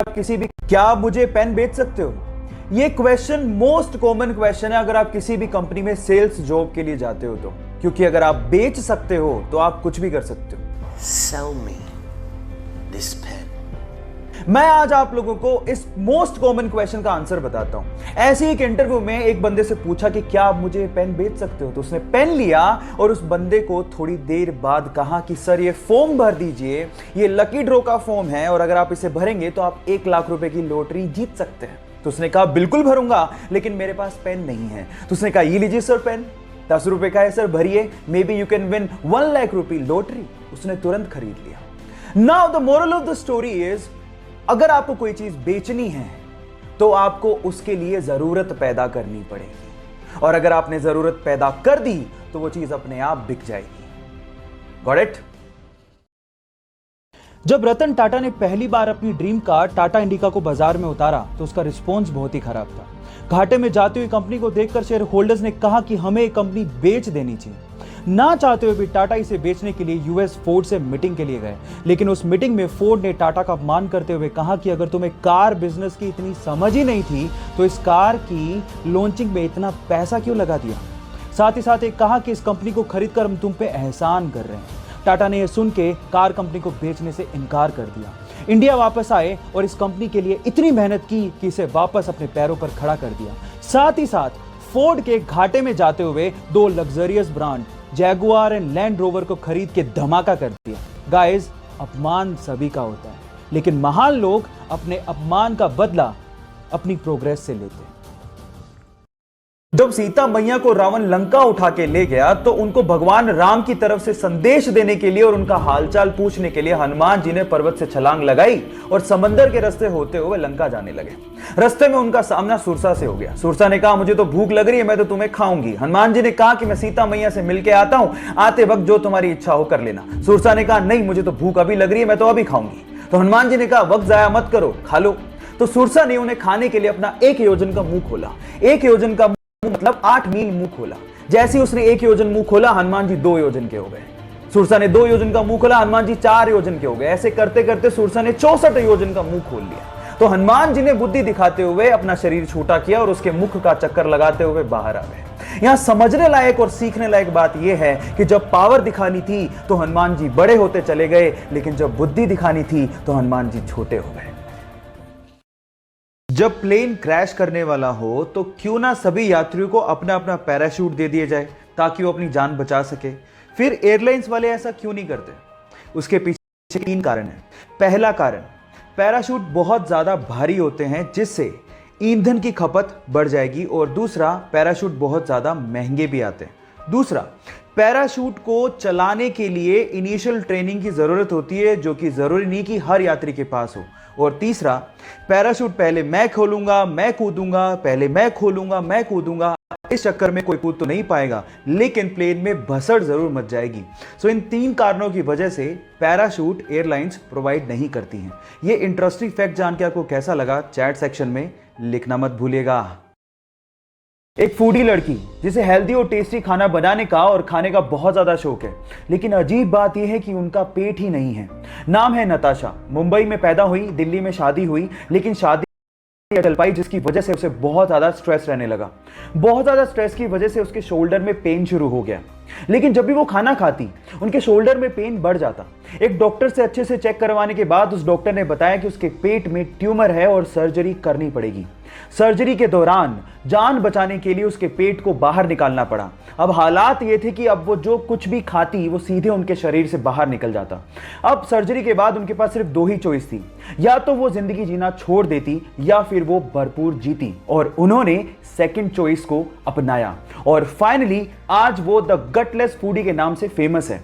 आप किसी भी क्या आप मुझे पेन बेच सकते हो? ये क्वेश्चन मोस्ट कॉमन क्वेश्चन है अगर आप किसी भी कंपनी में सेल्स जॉब के लिए जाते हो तो, क्योंकि अगर आप बेच सकते हो तो आप कुछ भी कर सकते हो। Sell me this pen. मैं आज आप लोगों को इस मोस्ट कॉमन क्वेश्चन का आंसर बताता हूं। ऐसे एक इंटरव्यू में एक बंदे से पूछा कि क्या आप मुझे पेन बेच सकते हो, तो उसने पेन लिया और उस बंदे को थोड़ी देर बाद कहा कि सर ये फॉर्म भर दीजिए, ये लकी ड्रॉ का फॉर्म है और अगर आप इसे भरेंगे तो आप 1 लाख रुपए की लॉटरी जीत सकते हैं। तो उसने कहा बिल्कुल भरूंगा, लेकिन मेरे पास पेन नहीं है। तो उसने कहा ये लीजिए सर पेन, 10 रुपए का है सर, भरिए, may be you can win 1 lakh रुपए लॉटरी। उसने तुरंत खरीद लिया। Now the moral of the story is, अगर आपको कोई चीज बेचनी है तो आपको उसके लिए जरूरत पैदा करनी पड़ेगी, और अगर आपने जरूरत पैदा कर दी तो वो चीज अपने आप बिक जाएगी। Got it? जब रतन टाटा ने पहली बार अपनी ड्रीम कार टाटा इंडिका को बाजार में उतारा तो उसका रिस्पॉन्स बहुत ही खराब था। घाटे में जाती हुई कंपनी को देखकर शेयर होल्डर्स ने कहा कि हमें कंपनी बेच देनी चाहिए। ना चाहते हुए भी टाटा इसे बेचने के लिए यूएस फोर्ड से मीटिंग के लिए गए, लेकिन उस मीटिंग में फोर्ड ने टाटा का अपमान करते हुए कहा कि अगर तुम्हें कार बिजनेस की इतनी समझ ही नहीं थी तो इस कार की लॉन्चिंग में इतना पैसा क्यों लगा दिया। साथ ही साथ एक कहा कि इस कंपनी को खरीदकर हम तुम पे एहसान कर रहे हैं। टाटा ने यह सुन के कार कंपनी को बेचने से इनकार कर दिया। इंडिया वापस आए और इस कंपनी के लिए इतनी मेहनत की कि इसे वापस अपने पैरों पर खड़ा कर दिया। साथ ही साथ फोर्ड के घाटे में जाते हुए 2 luxurious brand Jaguar and land rover को खरीद के धमाका कर दिया। गाइस, अपमान सभी का होता है, लेकिन महान लोग अपने अपमान का बदला अपनी प्रोग्रेस से लेते हैं। जब सीता मैया को रावण लंका उठा के ले गया तो उनको भगवान राम की तरफ से संदेश देने के लिए और उनका हालचाल पूछने के लिए हनुमान जी ने पर्वत से छलांग लगाई और समंदर के रास्ते होते हुए लंका जाने लगे। रास्ते में उनका सामना सुरसा से हो गया। सुरसा ने कहा मुझे तो भूख लग रही है, मैं तो तुम्हें खाऊंगी। हनुमान जी ने कहा कि मैं सीता मैया से मिलके आता हूं, आते वक्त जो तुम्हारी इच्छा हो कर लेना। सुरसा ने कहा नहीं, मुझे तो भूख अभी लग रही है, मैं तो अभी खाऊंगी। तो हनुमान जी ने कहा वक्त जाया मत करो, खा लो। तो सुरसा ने उन्हें खाने के लिए अपना 1 योजन का मुंह खोला। 1 योजन का मतलब 8 मील मुंह खोला। जैसे ही उसने 1 योजन मुंह खोला, हनुमान जी 2 योजन के हो गए। सुरसा ने 2 योजन का मुंह खोला, हनुमान जी 4 योजन के हो गए। ऐसे करते करते सुरसा ने 64 योजन का मुंह खोल लिया। तो हनुमान जी ने बुद्धि दिखाते हुए अपना शरीर छोटा किया और उसके मुख का चक्कर लगाते हुए बाहर आ गए। यहां समझने लायक और सीखने लायक बात यह है कि जब पावर दिखानी थी तो हनुमान जी बड़े होते चले गए, लेकिन जब बुद्धि दिखानी थी तो हनुमान जी छोटे हो गए। जब प्लेन क्रैश करने वाला हो तो क्यों ना सभी यात्रियों को अपना अपना पैराशूट दे दिया जाए ताकि वो अपनी जान बचा सके। फिर एयरलाइंस वाले ऐसा क्यों नहीं करते? उसके पीछे 3 कारण है। पहला कारण, पैराशूट बहुत ज्यादा भारी होते हैं जिससे ईंधन की खपत बढ़ जाएगी, और दूसरा, पैराशूट बहुत ज्यादा महंगे भी आते हैं। दूसरा, पैराशूट को चलाने के लिए इनिशियल ट्रेनिंग की जरूरत होती है जो कि जरूरी नहीं कि हर यात्री के पास हो। और तीसरा, पैराशूट पहले मैं खोलूंगा मैं कूदूंगा, पहले मैं खोलूंगा मैं कूदूंगा, इस चक्कर में कोई कूद तो नहीं पाएगा, लेकिन प्लेन में भसड़ जरूर मच जाएगी। सो इन 3 कारणों की वजह से पैराशूट एयरलाइंस प्रोवाइड नहीं करती हैं। ये इंटरेस्टिंग फैक्ट जान के आपको कैसा लगा, चैट सेक्शन में लिखना मत भूलिएगा। एक फूडी लड़की जिसे हेल्दी और टेस्टी खाना बनाने का और खाने का बहुत ज्यादा शौक है, लेकिन अजीब बात यह है कि उनका पेट ही नहीं है। नाम है नताशा। मुंबई में पैदा हुई, दिल्ली में शादी हुई, लेकिन शादी चल पाई जिसकी वजह से उसे बहुत ज्यादा स्ट्रेस रहने लगा। बहुत ज्यादा स्ट्रेस की वजह से उसके शोल्डर में पेन शुरू हो गया, लेकिन जब भी वो खाना खाती उनके शोल्डर में पेन बढ़ जाता। एक डॉक्टर से अच्छे से चेक करवाने के बाद उस डॉक्टर ने बताया कि उसके पेट में ट्यूमर है और सर्जरी करनी पड़ेगी। सर्जरी के दौरान जान बचाने के लिए उसके पेट को बाहर निकालना पड़ा। अब हालात ये थे कि अब वो जो कुछ भी खाती वो सीधे उनके शरीर से बाहर निकल जाता। अब सर्जरी के बाद उनके पास सिर्फ 2 ही चॉइस थी, या तो वो जिंदगी जीना छोड़ देती या फिर वो भरपूर जीती, और उन्होंने सेकंड चॉइस को अपनाया और फाइनली आज वो द गटलेस फूडी के नाम से फेमस है।